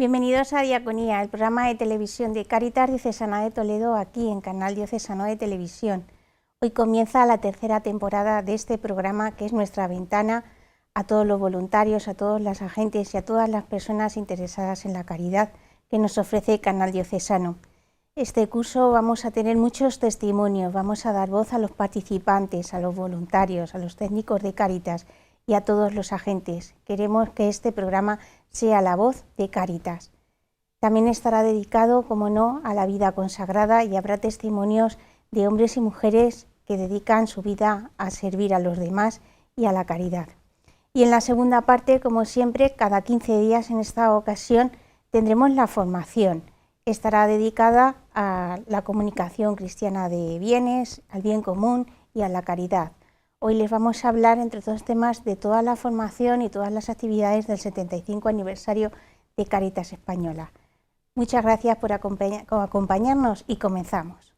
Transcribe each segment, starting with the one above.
Bienvenidos a Diaconía, el programa de televisión de Cáritas Diocesana de Toledo, aquí en Canal Diocesano de Televisión. Hoy comienza la tercera temporada de este programa, que es nuestra ventana a todos los voluntarios, a todos los agentes y a todas las personas interesadas en la caridad que nos ofrece Canal Diocesano. Este curso vamos a tener muchos testimonios, vamos a dar voz a los participantes, a los voluntarios, a los técnicos de Cáritas y a todos los agentes. Queremos que este programa sea la voz de Cáritas. También estará dedicado, como no, a la vida consagrada y habrá testimonios de hombres y mujeres que dedican su vida a servir a los demás y a la caridad. Y en la segunda parte, como siempre, cada 15 días en esta ocasión tendremos la formación. Estará dedicada a la comunicación cristiana de bienes, al bien común y a la caridad. Hoy les vamos a hablar, entre otros temas, de toda la formación y todas las actividades del 75 aniversario de Cáritas Española. Muchas gracias por acompañarnos y comenzamos.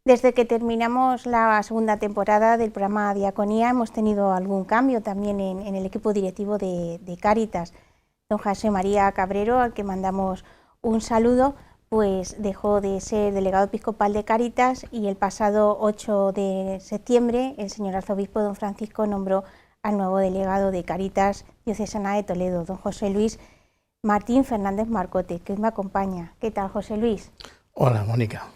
Desde que terminamos la segunda temporada del programa Diaconía hemos tenido algún cambio también en el equipo directivo de Cáritas. Don José María Cabrero, al que mandamos un saludo, pues dejó de ser delegado episcopal de Cáritas y el pasado 8 de septiembre el señor arzobispo don Francisco nombró al nuevo delegado de Cáritas Diocesana de Toledo, don José Luis Martín Fernández Marcote, que hoy me acompaña. ¿Qué tal, José Luis? Hola, Mónica,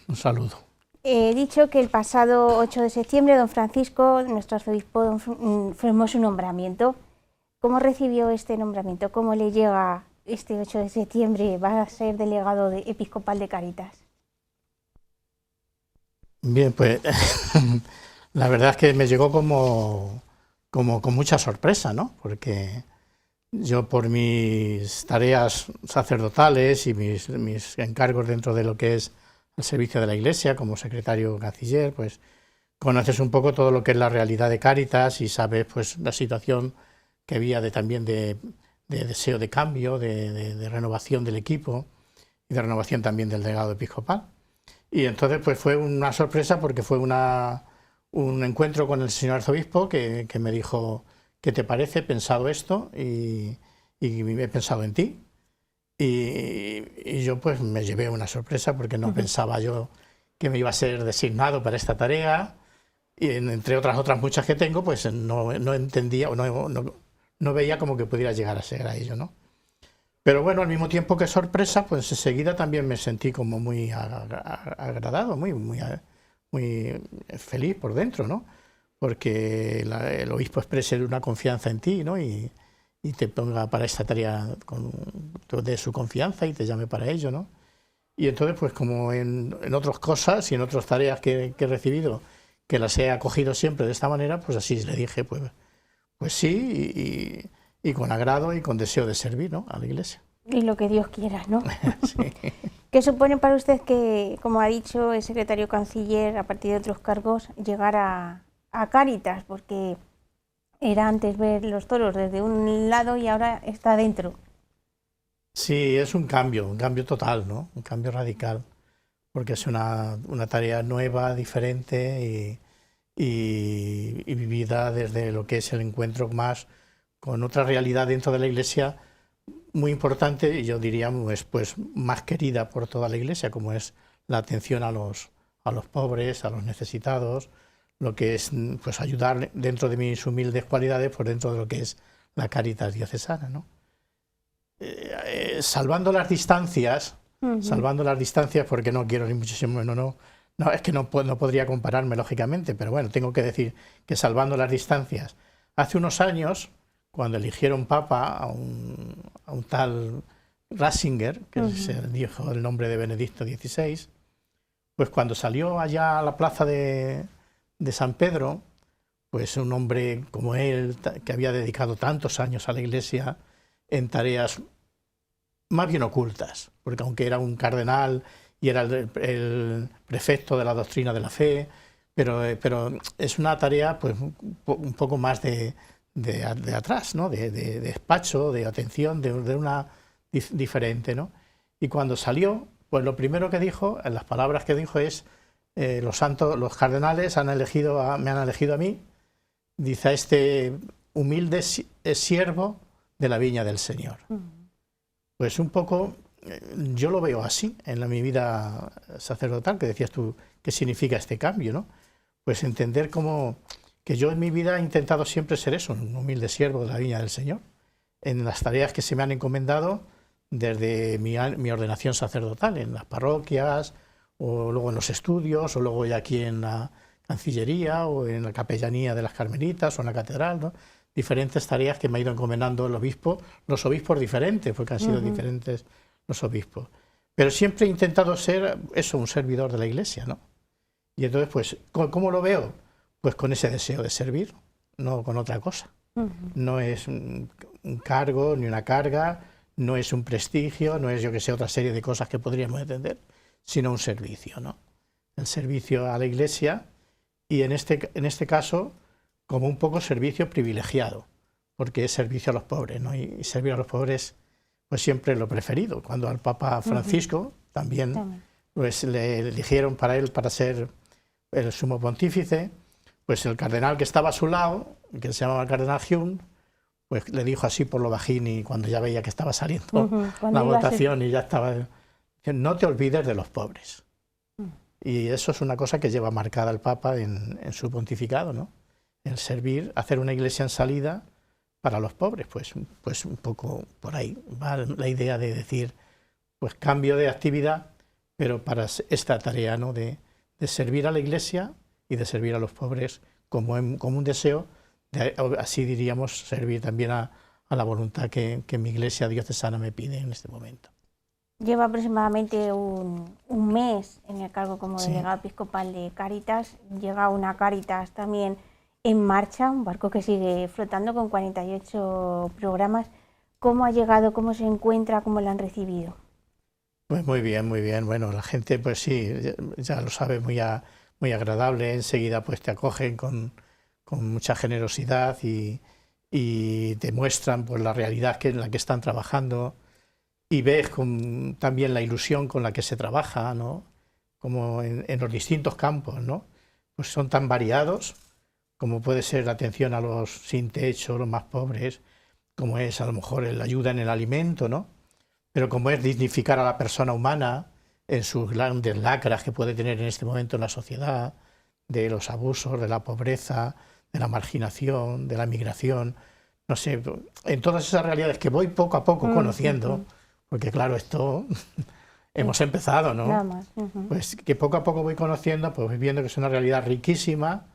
un saludo. He dicho que el pasado 8 de septiembre don Francisco, nuestro arzobispo, firmó su nombramiento. ¿Cómo recibió este nombramiento? ¿Cómo le llega este 8 de septiembre? ¿Va a ser delegado episcopal de Cáritas? Bien, pues la verdad es que me llegó como con mucha sorpresa, ¿no? Porque yo, por mis tareas sacerdotales y mis encargos dentro de lo que es el servicio de la Iglesia como secretario canciller, pues conoces un poco todo lo que es la realidad de Cáritas y sabes pues la situación que había también de deseo de cambio, de renovación del equipo y de renovación también del delegado episcopal. Y entonces pues fue una sorpresa porque fue un encuentro con el señor arzobispo que me dijo: ¿qué te parece? He pensado esto y he pensado en ti. Y yo pues me llevé una sorpresa porque no pensaba yo que me iba a ser designado para esta tarea, y entre otras muchas que tengo, pues no entendía o no veía como que pudiera llegar a ser a ello, ¿no? Pero bueno, al mismo tiempo que sorpresa, pues enseguida también me sentí como muy agradado, muy feliz por dentro, ¿no? Porque el obispo exprese una confianza en ti, ¿no? Y te ponga para esta tarea de su confianza y te llame para ello, ¿no? Y entonces, pues como en otras cosas y en otras tareas que he recibido, que las he acogido siempre de esta manera, pues así le dije, pues sí, y con agrado y con deseo de servir, ¿no?, a la Iglesia. Y lo que Dios quiera, ¿no? Sí. ¿Qué supone para usted que, como ha dicho el secretario canciller, a partir de otros cargos, llegar a Cáritas? Porque era antes ver los toros desde un lado y ahora está dentro. Sí, es un cambio total, ¿no? Un cambio radical, porque es una tarea nueva, diferente y vivida desde lo que es el encuentro más con otra realidad dentro de la Iglesia muy importante, y yo diría pues más querida por toda la Iglesia, como es la atención a los pobres, a los necesitados, lo que es pues ayudar dentro de mis humildes cualidades, por dentro de lo que es la Cáritas diocesana, ¿no? Salvando las distancias, porque no quiero ni muchísimo, no, es que no podría compararme lógicamente, pero bueno, tengo que decir que salvando las distancias, hace unos años, cuando eligieron papa a un tal Ratzinger, que se dijo el nombre de Benedicto XVI, pues cuando salió allá a la plaza de San Pedro, pues un hombre como él, que había dedicado tantos años a la Iglesia en tareas más bien ocultas, porque aunque era un cardenal y era el prefecto de la doctrina de la fe, pero es una tarea pues un poco más de atrás, ¿no? De despacho, de atención, de una diferente, ¿no? Y cuando salió, pues lo primero que dijo, en las palabras que dijo es los cardenales me han elegido a mí, dice, a este humilde siervo de la viña del Señor. Pues un poco, yo lo veo así en mi vida sacerdotal, que decías tú, ¿qué significa este cambio, no? Pues entender como que yo en mi vida he intentado siempre ser eso, un humilde siervo de la viña del Señor, en las tareas que se me han encomendado desde mi ordenación sacerdotal, en las parroquias, o luego en los estudios, o luego ya aquí en la Cancillería, o en la capellanía de las Carmelitas, o en la catedral, ¿no? Diferentes tareas que me ha ido encomendando los obispos diferentes, porque han sido diferentes los obispos. Pero siempre he intentado ser eso, un servidor de la Iglesia, ¿no? Y entonces, pues, ¿cómo lo veo? Pues con ese deseo de servir, no con otra cosa. No es un cargo ni una carga, no es un prestigio, no es, yo que sé, otra serie de cosas que podríamos entender, sino un servicio, ¿no? El servicio a la Iglesia y en este caso como un poco servicio privilegiado, porque es servicio a los pobres, ¿no? Y servir a los pobres pues siempre lo preferido. Cuando al Papa Francisco también pues le eligieron para ser el sumo pontífice, pues el cardenal que estaba a su lado, que se llamaba el cardenal Hume, pues le dijo así por lo bajín, y cuando ya veía que estaba saliendo la votación y ya estaba, no te olvides de los pobres. Y eso es una cosa que lleva marcada el Papa en su pontificado, ¿no? El servir, hacer una iglesia en salida para los pobres, pues un poco por ahí va la idea de decir, pues cambio de actividad, pero para esta tarea, ¿no? de servir a la Iglesia y de servir a los pobres como un deseo, así diríamos, servir también a la voluntad que mi Iglesia diocesana me pide en este momento. Lleva aproximadamente un mes en el cargo como delegado episcopal de Cáritas. Llega una Cáritas también en marcha, un barco que sigue flotando con 48 programas. ¿Cómo ha llegado, cómo se encuentra, cómo lo han recibido? Pues muy bien, muy bien. Bueno, la gente pues sí, ya lo sabe, muy agradable. Enseguida pues te acogen con mucha generosidad y te muestran pues la realidad en la que están trabajando, y ves también la ilusión con la que se trabaja, ¿no? Como en los distintos campos, ¿no? Pues son tan variados, como puede ser la atención a los sin techo, los más pobres, como es a lo mejor la ayuda en el alimento, ¿no? Pero como es dignificar a la persona humana en sus grandes lacras que puede tener en este momento en la sociedad, de los abusos, de la pobreza, de la marginación, de la migración, no sé, en todas esas realidades que voy poco a poco conociendo, porque claro, esto hemos empezado, ¿no? Nada más. Pues que poco a poco voy conociendo, pues voy viendo que es una realidad riquísima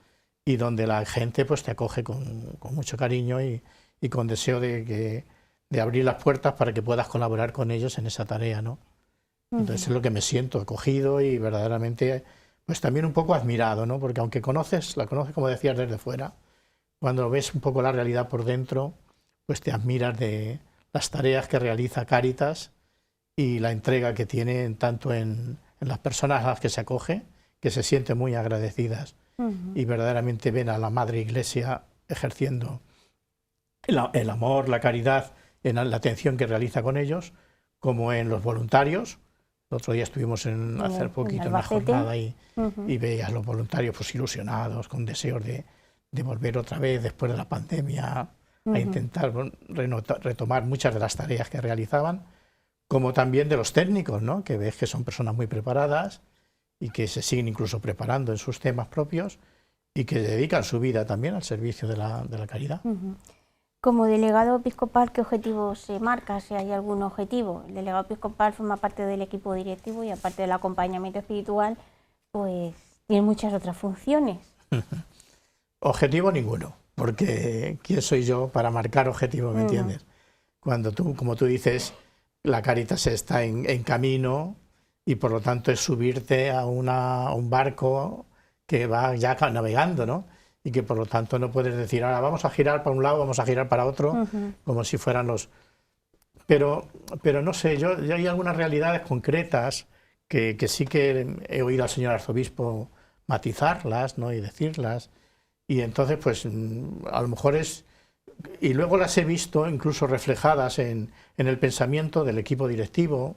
y donde la gente pues te acoge con mucho cariño y con deseo de abrir las puertas para que puedas colaborar con ellos en esa tarea, ¿no? Entonces es lo que me siento acogido y verdaderamente pues también un poco admirado, ¿no? Porque aunque la conoces, como decías, desde fuera, cuando ves un poco la realidad por dentro, pues te admiras de las tareas que realiza Cáritas y la entrega que tiene tanto en las personas a las que se acoge, que se sienten muy agradecidas y verdaderamente ven a la Madre Iglesia ejerciendo el amor, la caridad, en la atención que realiza con ellos, como en los voluntarios. El otro día estuvimos hace poquito en una jornada y veías los voluntarios pues ilusionados, con deseos de volver otra vez después de la pandemia a intentar retomar muchas de las tareas que realizaban, como también de los técnicos, ¿no? Que ves que son personas muy preparadas y que se siguen incluso preparando en sus temas propios y que dedican su vida también al servicio de la caridad. Como delegado episcopal, ¿qué objetivos se marca? Si hay algún objetivo. El delegado episcopal forma parte del equipo directivo y aparte del acompañamiento espiritual, pues tiene muchas otras funciones. Objetivo ninguno, porque ¿quién soy yo para marcar objetivos, me entiendes? Cuando como tú dices, la Cáritas está en camino y por lo tanto es subirte a un barco que va ya navegando, ¿no? Y que por lo tanto no puedes decir, ahora vamos a girar para un lado, vamos a girar para otro, como si fueran los... Pero no sé, yo hay algunas realidades concretas que sí que he oído al señor arzobispo matizarlas, ¿no? Y decirlas, y entonces pues a lo mejor es... Y luego las he visto incluso reflejadas en el pensamiento del equipo directivo,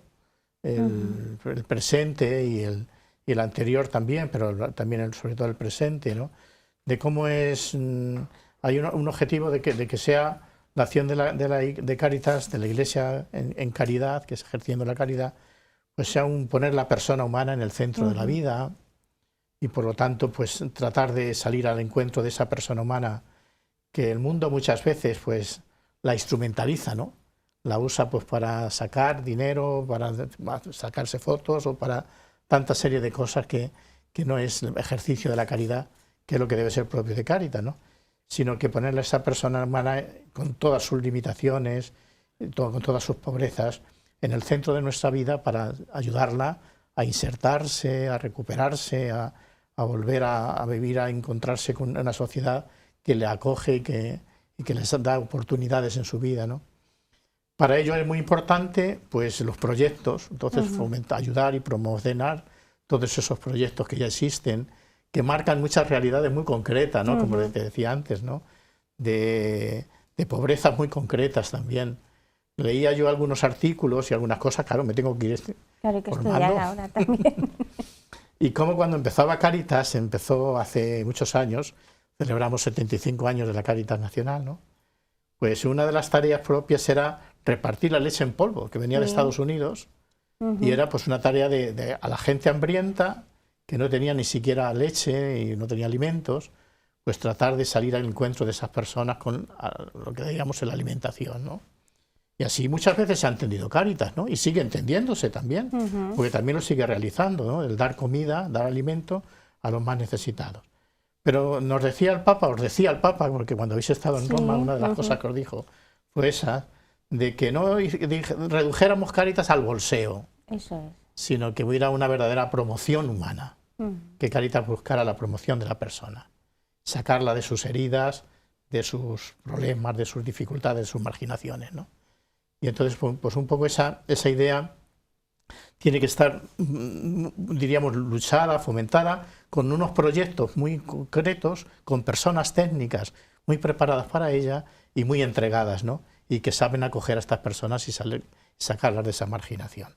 el presente y y el anterior también, pero también sobre todo el presente, ¿no? De cómo es, hay un objetivo de que sea la acción de Cáritas, de la Iglesia en caridad, que es ejerciendo la caridad, pues sea poner la persona humana en el centro de la vida, y por lo tanto pues tratar de salir al encuentro de esa persona humana que el mundo muchas veces pues la instrumentaliza, ¿no? La usa pues para sacar dinero, para sacarse fotos o para tanta serie de cosas que no es el ejercicio de la caridad, que es lo que debe ser propio de Cáritas, ¿no? Sino que ponerle a esa persona humana con todas sus limitaciones, con todas sus pobrezas, en el centro de nuestra vida para ayudarla a insertarse, a recuperarse, a volver a vivir, a encontrarse con una sociedad que le acoge y que les da oportunidades en su vida, ¿no? Para ello es muy importante pues los proyectos, entonces ayudar y promocionar todos esos proyectos que ya existen, que marcan muchas realidades muy concretas, ¿no? Como te decía antes, ¿no? De pobrezas muy concretas también. Leía yo algunos artículos y algunas cosas, claro, me tengo que ir claro, que estudiar ahora también. Y como cuando empezaba Cáritas, empezó hace muchos años, celebramos 75 años de la Cáritas Nacional, ¿no? Pues una de las tareas propias era repartir la leche en polvo, que venía de Estados Unidos, y era pues una tarea a la gente hambrienta, que no tenía ni siquiera leche y no tenía alimentos, pues tratar de salir al encuentro de esas personas con lo que digamos la alimentación, ¿no? Y así muchas veces se ha entendido Cáritas, ¿no? Y sigue entendiéndose también, porque también lo sigue realizando, ¿no? El dar comida, dar alimento a los más necesitados. Pero nos decía el Papa, os decía el Papa, porque cuando habéis estado en Roma, una de las cosas que os dijo fue esa, de que no redujéramos Cáritas al bolseo, sino que hubiera una verdadera promoción humana, que Cáritas buscara la promoción de la persona, sacarla de sus heridas, de sus problemas, de sus dificultades, de sus marginaciones, ¿no? Y entonces, pues un poco esa idea tiene que estar, diríamos, luchada, fomentada, con unos proyectos muy concretos, con personas técnicas muy preparadas para ella y muy entregadas, ¿no? Y que saben acoger a estas personas y sacarlas de esa marginación.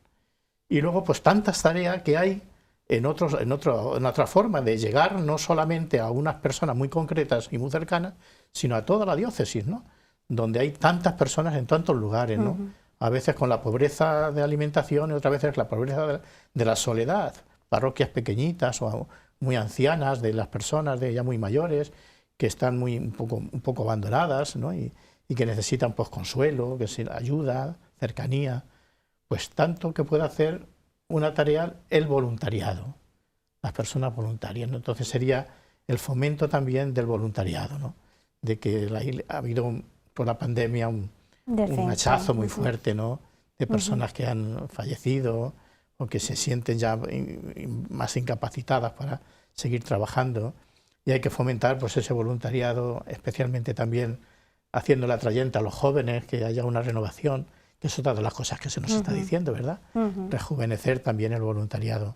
Y luego, pues tantas tareas que hay en otra forma de llegar no solamente a unas personas muy concretas y muy cercanas, sino a toda la diócesis, ¿no? Donde hay tantas personas en tantos lugares, ¿no? A veces con la pobreza de alimentación y otras veces la pobreza de la soledad. Parroquias pequeñitas o muy ancianas de las personas ya muy mayores que están un poco abandonadas, ¿no? Y que necesitan pues consuelo, ayuda, cercanía. Pues tanto que puede hacer una tarea el voluntariado, las personas voluntarias, ¿no? Entonces sería el fomento también del voluntariado, ¿no? De que ha habido por la pandemia un hachazo muy fuerte, ¿no? De personas que han fallecido o que se sienten ya más incapacitadas para seguir trabajando, y hay que fomentar pues ese voluntariado, especialmente también haciéndole atrayente a los jóvenes, que haya una renovación, que es otra de las cosas que se nos está diciendo, ¿verdad? Rejuvenecer también el voluntariado.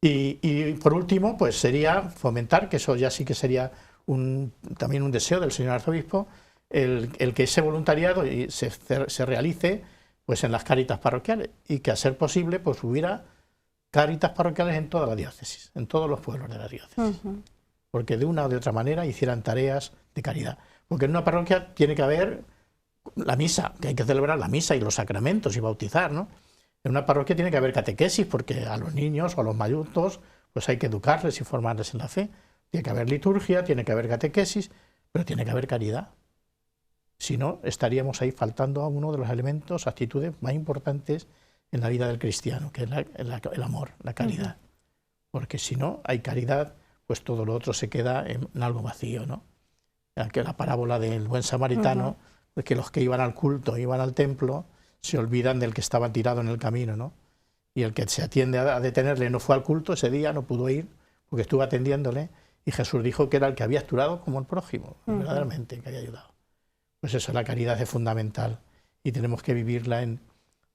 Y por último, pues sería fomentar, que eso ya sí que sería también un deseo del señor arzobispo, el que ese voluntariado se realice pues en las Cáritas parroquiales, y que a ser posible pues hubiera Cáritas parroquiales en toda la diócesis, en todos los pueblos de la diócesis, porque de una o de otra manera hicieran tareas de caridad. Porque en una parroquia tiene que haber la misa, que hay que celebrar la misa y los sacramentos y bautizar, ¿no? En una parroquia tiene que haber catequesis, porque a los niños o a los mayutos pues hay que educarles y formarles en la fe. Tiene que haber liturgia, tiene que haber catequesis, pero tiene que haber caridad. Si no, estaríamos ahí faltando a uno de los elementos, actitudes más importantes en la vida del cristiano, que es el amor, la caridad. Porque si no hay caridad, pues todo lo otro se queda en algo vacío, ¿no? Que la parábola del buen samaritano, pues que los que iban al culto, iban al templo, se olvidan del que estaba tirado en el camino, ¿no? Y el que se atiende a detenerle no fue al culto ese día, no pudo ir, porque estuvo atendiéndole, y Jesús dijo que era el que había actuado como el prójimo, verdaderamente, que había ayudado. Pues eso, la caridad es fundamental y tenemos que vivirla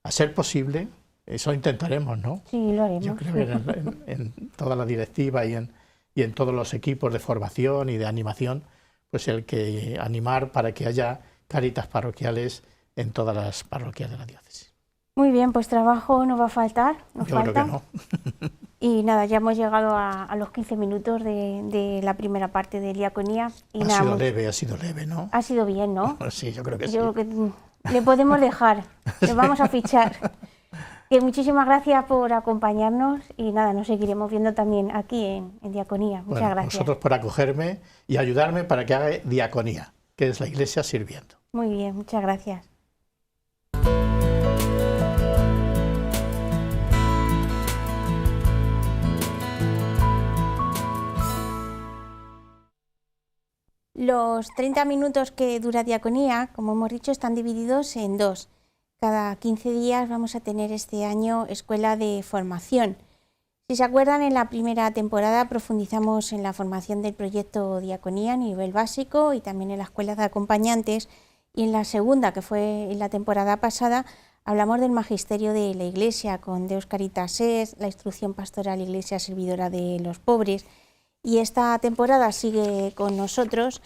a ser posible, eso intentaremos, ¿no? Sí, lo haremos. Yo creo que en toda la directiva y en todos los equipos de formación y de animación, pues el que animar para que haya Cáritas parroquiales en todas las parroquias de la diócesis. Muy bien, pues trabajo no va a faltar. Yo creo que no. Y nada, ya hemos llegado a los 15 minutos de la primera parte de diaconía. Y ha nada, sido leve, ¿no? Ha sido bien, ¿no? Sí, yo creo que sí. Yo creo que le podemos dejar, le vamos a fichar. Que muchísimas gracias por acompañarnos y nada, nos seguiremos viendo también aquí en diaconía. Muchas gracias. Vosotros por acogerme y ayudarme para que haga diaconía, que es la Iglesia sirviendo. Muy bien, muchas gracias. Los 30 minutos que dura diaconía, como hemos dicho, están divididos en dos. Cada 15 días vamos a tener este año escuela de formación. Si se acuerdan, en la primera temporada profundizamos en la formación del proyecto Diaconía a nivel básico y también en la escuela de acompañantes. Y en la segunda, que fue en la temporada pasada, hablamos del magisterio de la Iglesia con Deus Caritas Est, la instrucción pastoral Iglesia servidora de los pobres. Y esta temporada sigue con nosotros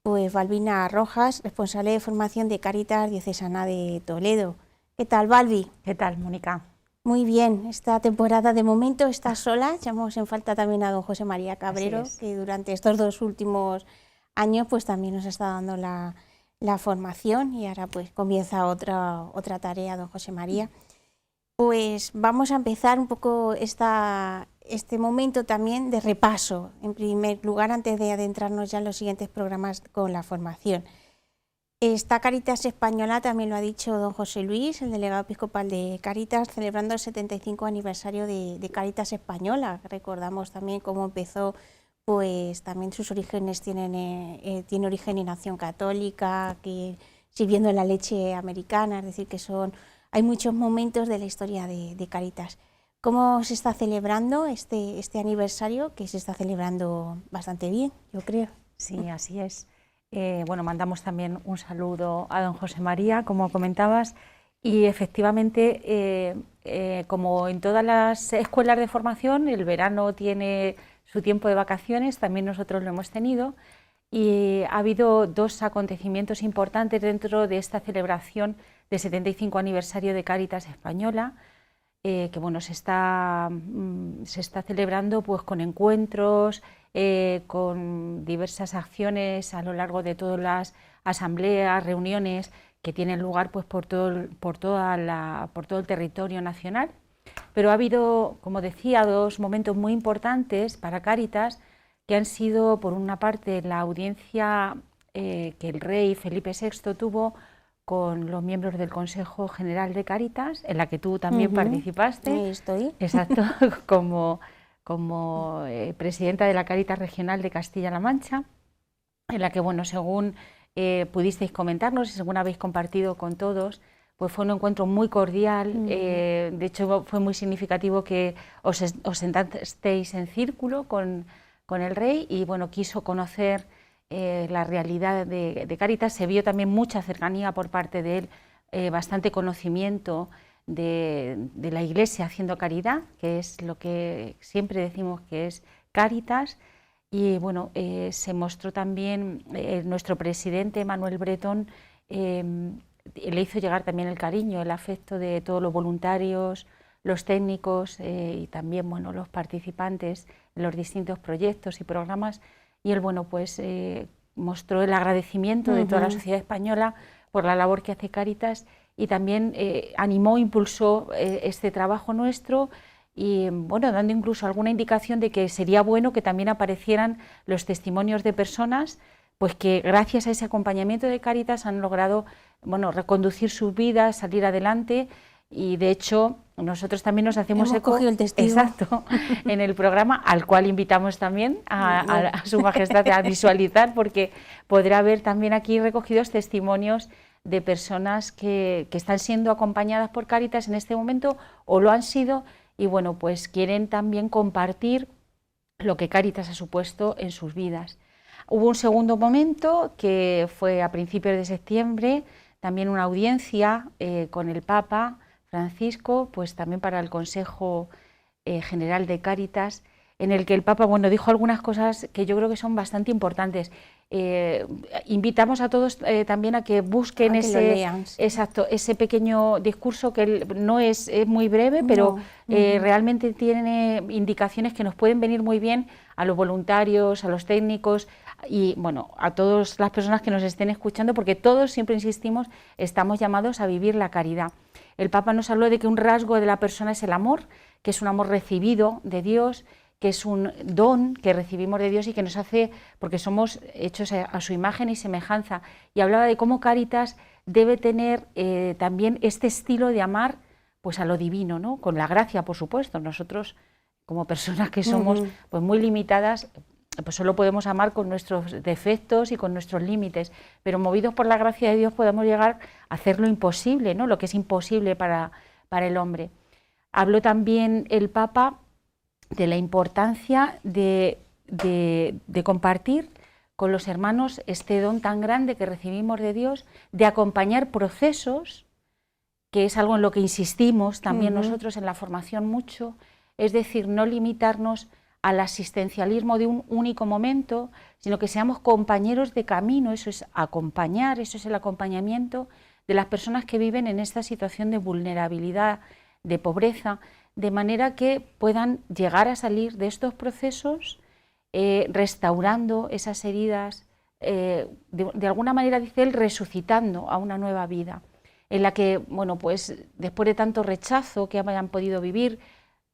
pues Balbina Rojas, responsable de formación de Cáritas Diocesana de Toledo. ¿Qué tal, Balbi? ¿Qué tal, Mónica? Muy bien, esta temporada de momento está sola, echamos en falta también a don José María Cabrero, que durante estos 2 últimos años pues también nos está dando la formación y ahora pues comienza otra tarea, don José María. Pues vamos a empezar un poco este momento también de repaso, en primer lugar, antes de adentrarnos ya en los siguientes programas con la formación. Está Cáritas Española, también lo ha dicho don José Luis, el delegado episcopal de Cáritas, celebrando el 75 aniversario de Cáritas Española. Recordamos también cómo empezó, pues también sus orígenes tiene origen en Acción Católica, que sirviendo en la leche americana, es decir, que hay muchos momentos de la historia de Cáritas. ¿Cómo se está celebrando este aniversario? Que se está celebrando bastante bien, yo creo. Sí, así es. Bueno, mandamos también un saludo a don José María, como comentabas, y efectivamente, como en todas las escuelas de formación, el verano tiene su tiempo de vacaciones, también nosotros lo hemos tenido, y ha habido 2 acontecimientos importantes dentro de esta celebración del 75 aniversario de Cáritas Española, que bueno, se está celebrando pues con encuentros, con diversas acciones a lo largo de todas las asambleas, reuniones que tienen lugar pues por todo el territorio nacional. Pero ha habido, como decía, 2 momentos muy importantes para Cáritas, que han sido, por una parte, la audiencia que el rey Felipe VI tuvo con los miembros del Consejo General de Cáritas, en la que tú también participaste. Ahí estoy. Exacto, como presidenta de la Cáritas Regional de Castilla-La Mancha, en la que, bueno, según pudisteis comentarnos y según habéis compartido con todos, pues fue un encuentro muy cordial. De hecho, fue muy significativo que os sentasteis en círculo con el rey y, bueno, quiso conocer la realidad de Cáritas. Se vio también mucha cercanía por parte de él, bastante conocimiento de la Iglesia haciendo caridad, que es lo que siempre decimos que es Cáritas. Y bueno, se mostró también nuestro presidente Manuel Bretón, le hizo llegar también el cariño, el afecto de todos los voluntarios, los técnicos y también, bueno, los participantes en los distintos proyectos y programas. Y él, bueno, pues mostró el agradecimiento de toda la sociedad española por la labor que hace Cáritas y también animó, impulsó este trabajo nuestro y, bueno, dando incluso alguna indicación de que sería bueno que también aparecieran los testimonios de personas pues que gracias a ese acompañamiento de Cáritas han logrado, bueno, reconducir sus vidas, salir adelante. Y de hecho nosotros también nos hacemos Hemos eco, cogido el testigo. exacto, en el programa, al cual invitamos también a su majestad a visualizar, porque podrá haber también aquí recogidos testimonios de personas que están siendo acompañadas por Cáritas en este momento o lo han sido y, bueno, pues quieren también compartir lo que Cáritas ha supuesto en sus vidas. Hubo un segundo momento que fue a principios de septiembre, también una audiencia con el Papa Francisco, pues también para el Consejo General de Cáritas, en el que el Papa, bueno, dijo algunas cosas que yo creo que son bastante importantes. invitamos a todos también a que busquen que ese, lo lean, sí. exacto, ese pequeño discurso que no es muy breve, pero realmente tiene indicaciones que nos pueden venir muy bien a los voluntarios, a los técnicos y bueno, a todas las personas que nos estén escuchando, porque todos, siempre insistimos, estamos llamados a vivir la caridad. El Papa nos habló de que un rasgo de la persona es el amor, que es un amor recibido de Dios, que es un don que recibimos de Dios y que nos hace, porque somos hechos a su imagen y semejanza. Y hablaba de cómo Cáritas debe tener también este estilo de amar pues a lo divino, ¿no? Con la gracia, por supuesto. Nosotros, como personas que somos pues muy limitadas, pues solo podemos amar con nuestros defectos y con nuestros límites, pero movidos por la gracia de Dios podemos llegar a hacer lo imposible, ¿no? Lo que es imposible para el hombre. Habló también el Papa de la importancia de compartir con los hermanos este don tan grande que recibimos de Dios, de acompañar procesos, que es algo en lo que insistimos también nosotros en la formación mucho, es decir, no limitarnos al asistencialismo de un único momento, sino que seamos compañeros de camino. Eso es acompañar, eso es el acompañamiento de las personas que viven en esta situación de vulnerabilidad, de pobreza, de manera que puedan llegar a salir de estos procesos restaurando esas heridas, de alguna manera, dice él, resucitando a una nueva vida, en la que, bueno, pues después de tanto rechazo que hayan podido vivir,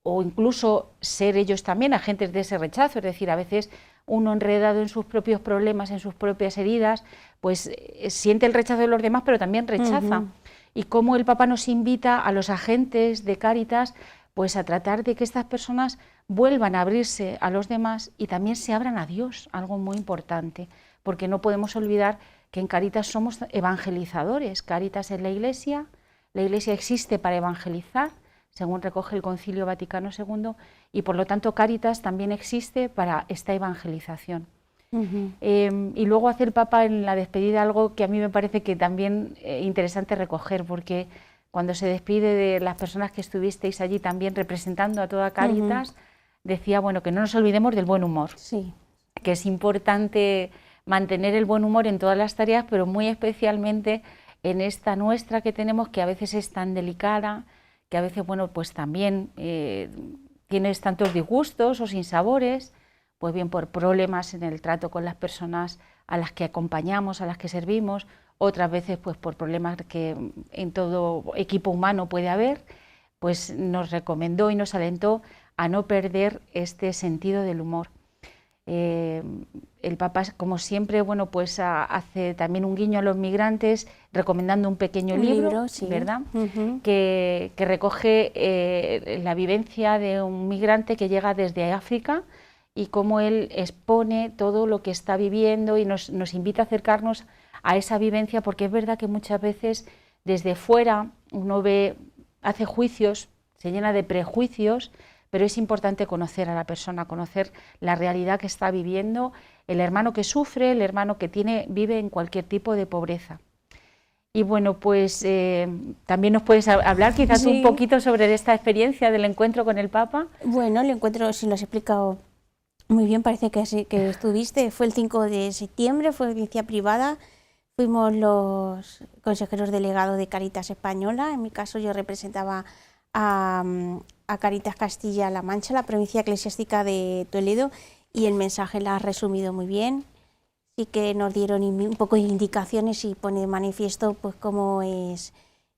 o incluso ser ellos también agentes de ese rechazo, es decir, a veces uno enredado en sus propios problemas, en sus propias heridas, pues siente el rechazo de los demás, pero también rechaza. Y cómo el Papa nos invita a los agentes de Cáritas pues a tratar de que estas personas vuelvan a abrirse a los demás y también se abran a Dios, algo muy importante, porque no podemos olvidar que en Cáritas somos evangelizadores. Cáritas es la Iglesia existe para evangelizar, según recoge el Concilio Vaticano II, y por lo tanto Cáritas también existe para esta evangelización. Y luego hace el Papa en la despedida algo que a mí me parece que también interesante recoger, porque cuando se despide de las personas que estuvisteis allí también representando a toda Cáritas, decía, bueno, que no nos olvidemos del buen humor, que es importante mantener el buen humor en todas las tareas, pero muy especialmente en esta nuestra que tenemos, que a veces es tan delicada, que a veces, bueno, pues también tienes tantos disgustos o sinsabores, pues bien por problemas en el trato con las personas a las que acompañamos, a las que servimos, otras veces pues por problemas que en todo equipo humano puede haber, pues nos recomendó y nos alentó a no perder este sentido del humor. El Papa, como siempre, bueno, pues hace también un guiño a los migrantes, recomendando un pequeño libro, ¿verdad? Que recoge la vivencia de un migrante que llega desde África y cómo él expone todo lo que está viviendo y nos invita a acercarnos a esa vivencia, porque es verdad que muchas veces desde fuera uno hace juicios, se llena de prejuicios, pero es importante conocer a la persona, conocer la realidad que está viviendo, el hermano que sufre, el hermano que vive en cualquier tipo de pobreza. Y bueno, pues también nos puedes hablar quizás un poquito sobre esta experiencia del encuentro con el Papa. Bueno, el encuentro, si lo has explicado muy bien, parece que estuviste, fue el 5 de septiembre, fue audiencia privada. Fuimos los consejeros delegados de Cáritas Española. En mi caso yo representaba a Cáritas Castilla-La Mancha, la provincia eclesiástica de Toledo, y el mensaje la ha resumido muy bien. Sí que nos dieron un poco de indicaciones y pone de manifiesto pues cómo es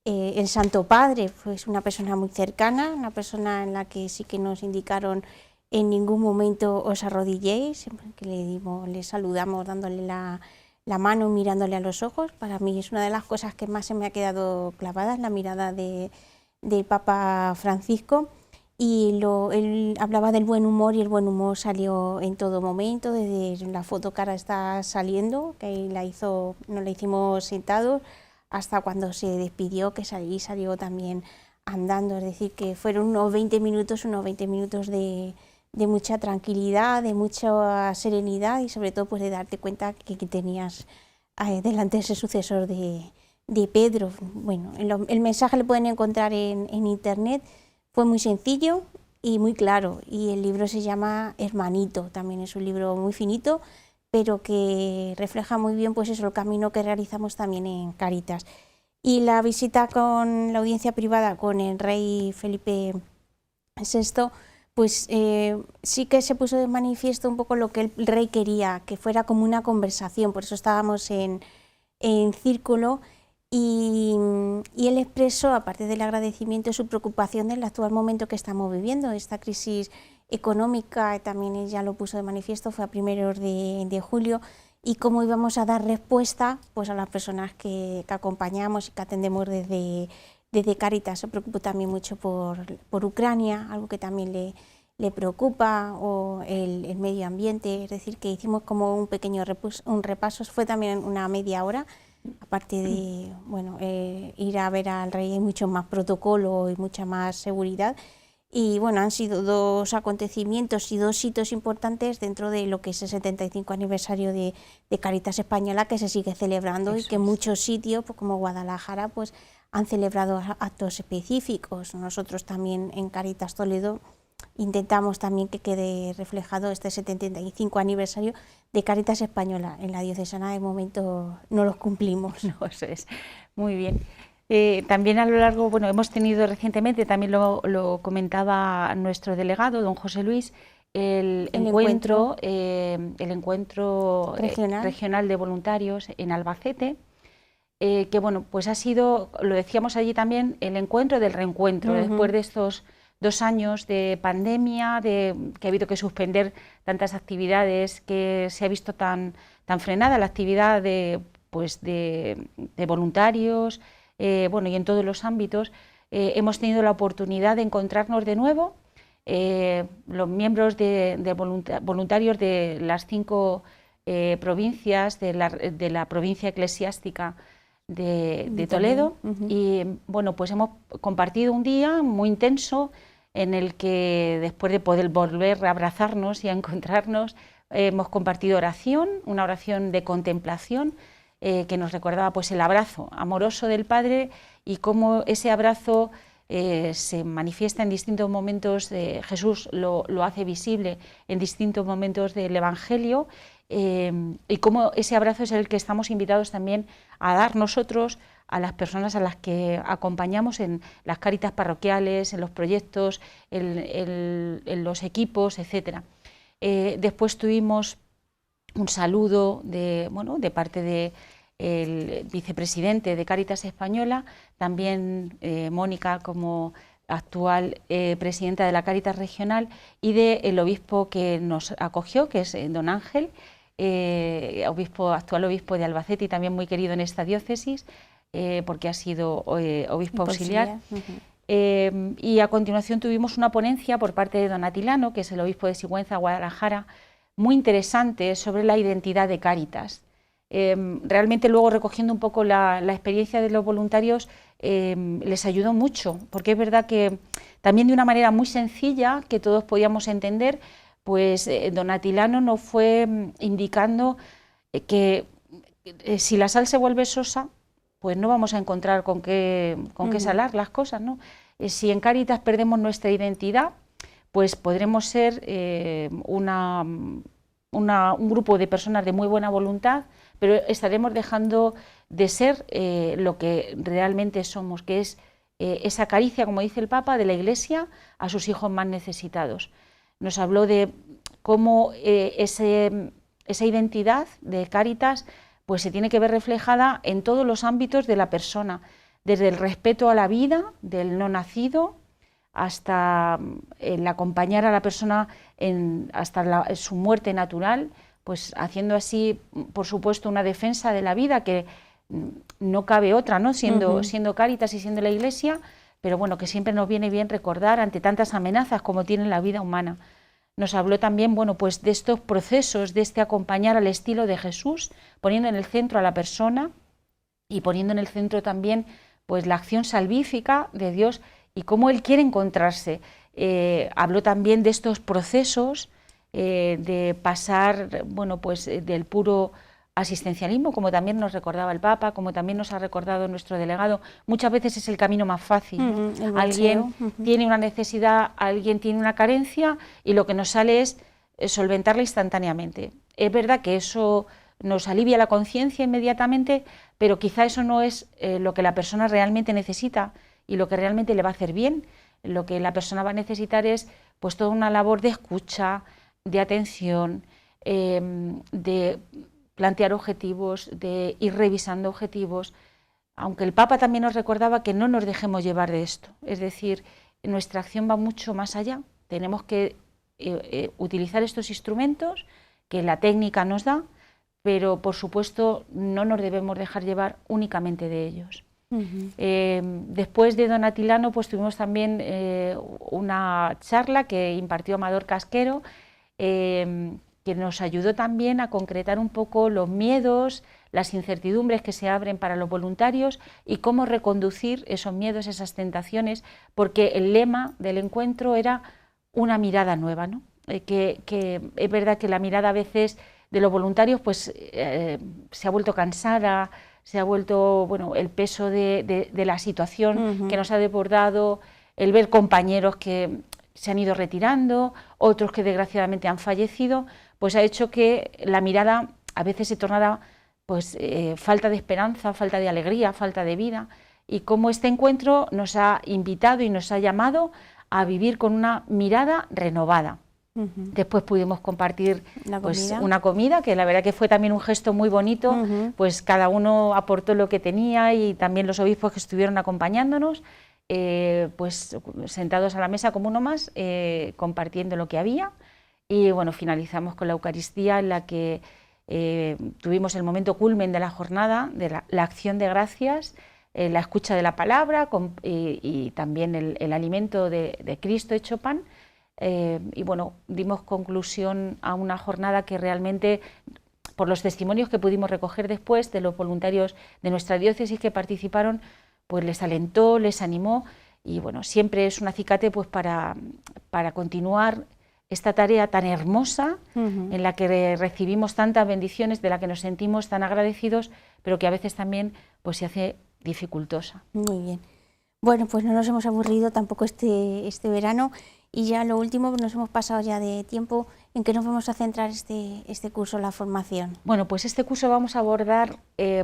el Santo Padre. Pues una persona muy cercana, una persona en la que sí que nos indicaron en ningún momento os arrodilléis, siempre que le saludamos dándole la mano, mirándole a los ojos. Para mí es una de las cosas que más se me ha quedado clavada, la mirada del Papa Francisco. Y él hablaba del buen humor, y el buen humor salió en todo momento, desde la foto que ahora está saliendo, que nos la hicimos sentados, hasta cuando se despidió, que salió también andando. Es decir, que fueron unos 20 minutos de mucha tranquilidad, de mucha serenidad y sobre todo pues de darte cuenta que tenías delante ese sucesor de Pedro. Bueno, el mensaje lo pueden encontrar en internet, fue muy sencillo y muy claro, y el libro se llama Hermanito, también es un libro muy finito, pero que refleja muy bien pues eso, el camino que realizamos también en Cáritas. Y la visita con la audiencia privada con el rey Felipe VI, pues sí que se puso de manifiesto un poco lo que el rey quería, que fuera como una conversación, por eso estábamos en círculo, y él expresó, aparte del agradecimiento, su preocupación del actual momento que estamos viviendo, esta crisis económica, también ella lo puso de manifiesto, fue a primeros de julio, y cómo íbamos a dar respuesta pues, a las personas que acompañamos y que atendemos desde Cáritas. Se preocupó también mucho por Ucrania, algo que también le preocupa, o el medio ambiente, es decir, que hicimos como un pequeño repaso, fue también una media hora, aparte de bueno, ir a ver al rey, hay mucho más protocolo y mucha más seguridad. Y bueno, han sido 2 acontecimientos y 2 hitos importantes dentro de lo que es el 75 aniversario de Cáritas Española, que se sigue celebrando. Eso y que en muchos sitios, pues como Guadalajara, pues han celebrado actos específicos. Nosotros también en Cáritas Toledo intentamos también que quede reflejado este 75 aniversario de Cáritas Española. En la diocesana de momento no los cumplimos. No, eso es muy bien. También a lo largo, bueno, hemos tenido recientemente, también lo comentaba nuestro delegado, don José Luis, el encuentro regional de voluntarios en Albacete, que bueno, pues ha sido, lo decíamos allí también, el encuentro del reencuentro, después de estos 2 años de pandemia, que ha habido que suspender tantas actividades, que se ha visto tan frenada la actividad de voluntarios, bueno, y en todos los ámbitos. Hemos tenido la oportunidad de encontrarnos de nuevo, los miembros voluntarios de las 5 provincias de la provincia eclesiástica de Toledo, y bueno, pues hemos compartido un día muy intenso en el que, después de poder volver a abrazarnos y a encontrarnos, hemos compartido oración, una oración de contemplación, que nos recordaba pues el abrazo amoroso del Padre, y cómo ese abrazo se manifiesta en distintos momentos, Jesús lo hace visible en distintos momentos del Evangelio, y cómo ese abrazo es el que estamos invitados también a dar nosotros a las personas a las que acompañamos en las cáritas parroquiales, en los proyectos, en los equipos, etc. Después tuvimos un saludo de parte del vicepresidente de Cáritas Española, también Mónica como actual presidenta de la Cáritas Regional, y del obispo que nos acogió, que es don Ángel, actual obispo de Albacete y también muy querido en esta diócesis, porque ha sido obispo auxiliar. Y a continuación tuvimos una ponencia por parte de don Atilano, que es el obispo de Sigüenza, Guadalajara, muy interesante sobre la identidad de Cáritas. Realmente luego, recogiendo un poco la experiencia de los voluntarios, les ayudó mucho, porque es verdad que también de una manera muy sencilla, que todos podíamos entender, pues don Atilano nos fue indicando que si la sal se vuelve sosa, pues no vamos a encontrar con qué salar las cosas, ¿no? Si en Cáritas perdemos nuestra identidad, pues podremos ser un grupo de personas de muy buena voluntad, pero estaremos dejando de ser lo que realmente somos, que es esa caricia, como dice el Papa, de la Iglesia a sus hijos más necesitados. Nos habló de cómo esa identidad de Cáritas pues se tiene que ver reflejada en todos los ámbitos de la persona, desde el respeto a la vida del no nacido hasta el acompañar a la persona hasta su muerte natural, pues haciendo así, por supuesto, una defensa de la vida, que no cabe otra, ¿no? Siendo Cáritas y siendo la Iglesia, pero bueno, que siempre nos viene bien recordar ante tantas amenazas como tiene la vida humana. Nos habló también, bueno, pues de estos procesos, de este acompañar al estilo de Jesús, poniendo en el centro a la persona y poniendo en el centro también pues la acción salvífica de Dios y cómo Él quiere encontrarse. Habló también de estos procesos de pasar, bueno, pues del puro asistencialismo, como también nos recordaba el Papa, como también nos ha recordado nuestro delegado. Muchas veces es el camino más fácil. Alguien tiene una necesidad, alguien tiene una carencia, y lo que nos sale es solventarla instantáneamente. Es verdad que eso nos alivia la conciencia inmediatamente, pero quizá eso no es lo que la persona realmente necesita y lo que realmente le va a hacer bien. Lo que la persona va a necesitar es pues toda una labor de escucha, de atención, de plantear objetivos, de ir revisando objetivos, aunque el Papa también nos recordaba que no nos dejemos llevar de esto, es decir, nuestra acción va mucho más allá, tenemos que utilizar estos instrumentos que la técnica nos da, pero por supuesto no nos debemos dejar llevar únicamente de ellos. Después de Don Atilano pues tuvimos también una charla que impartió Amador Casquero, que nos ayudó también a concretar un poco los miedos, las incertidumbres que se abren para los voluntarios y cómo reconducir esos miedos, esas tentaciones, porque el lema del encuentro era una mirada nueva, ¿no? Que es verdad que la mirada a veces de los voluntarios pues se ha vuelto cansada, se ha vuelto, bueno, el peso de la situación que nos ha desbordado, el ver compañeros que se han ido retirando, otros que desgraciadamente han fallecido, pues ha hecho que la mirada a veces se tornara pues falta de esperanza, falta de alegría, falta de vida, y cómo este encuentro nos ha invitado y nos ha llamado a vivir con una mirada renovada. Después pudimos compartir pues, una comida, que la verdad que fue también un gesto muy bonito, pues cada uno aportó lo que tenía y también los obispos que estuvieron acompañándonos, pues sentados a la mesa como uno más, compartiendo lo que había, y bueno, finalizamos con la Eucaristía en la que tuvimos el momento culmen de la jornada, de la acción de gracias, la escucha de la palabra y también el alimento de Cristo hecho pan. Y bueno, dimos conclusión a una jornada que realmente, por los testimonios que pudimos recoger después de los voluntarios de nuestra diócesis que participaron, pues les alentó, les animó y bueno, siempre es un acicate pues para continuar esta tarea tan hermosa en la que recibimos tantas bendiciones, de la que nos sentimos tan agradecidos, pero que a veces también pues se hace dificultosa. Muy bien. Bueno, pues no nos hemos aburrido tampoco este verano. Y ya lo último, nos hemos pasado ya de tiempo. ¿En qué nos vamos a centrar este curso, la formación? Bueno, pues este curso vamos a abordar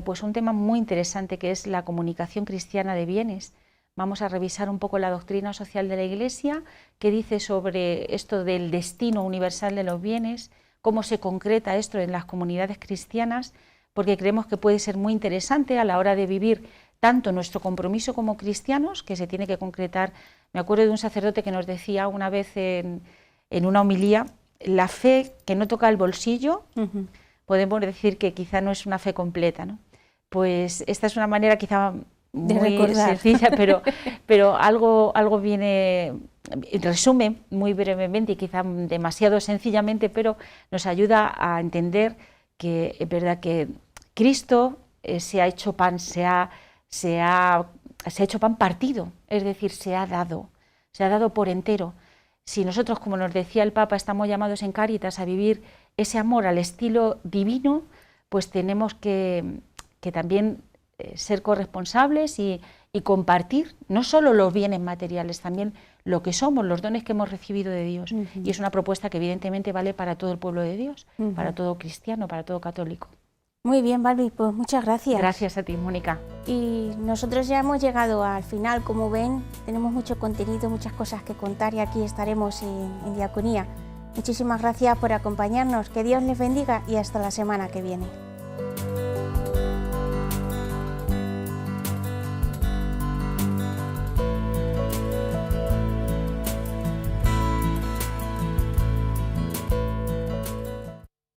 pues un tema muy interesante que es la comunicación cristiana de bienes. Vamos a revisar un poco la doctrina social de la Iglesia, que dice sobre esto del destino universal de los bienes, cómo se concreta esto en las comunidades cristianas, porque creemos que puede ser muy interesante a la hora de vivir tanto nuestro compromiso como cristianos, que se tiene que concretar. Me acuerdo de un sacerdote que nos decía una vez en una homilía, la fe que no toca el bolsillo, podemos decir que quizá no es una fe completa, ¿no? Pues esta es una manera quizá muy sencilla, pero algo viene, resume muy brevemente y quizá demasiado sencillamente, pero nos ayuda a entender que es verdad que Cristo se ha hecho pan, se ha hecho pan partido, es decir, se ha dado por entero. Si nosotros, como nos decía el Papa, estamos llamados en Cáritas a vivir ese amor al estilo divino, pues tenemos que también ser corresponsables y compartir no solo los bienes materiales, también lo que somos, los dones que hemos recibido de Dios. Y es una propuesta que evidentemente vale para todo el pueblo de Dios, para todo cristiano, para todo católico. Muy bien, Balbi, pues muchas gracias. Gracias a ti, Mónica. Y nosotros ya hemos llegado al final, como ven, tenemos mucho contenido, muchas cosas que contar y aquí estaremos en Diaconía. Muchísimas gracias por acompañarnos, que Dios les bendiga y hasta la semana que viene.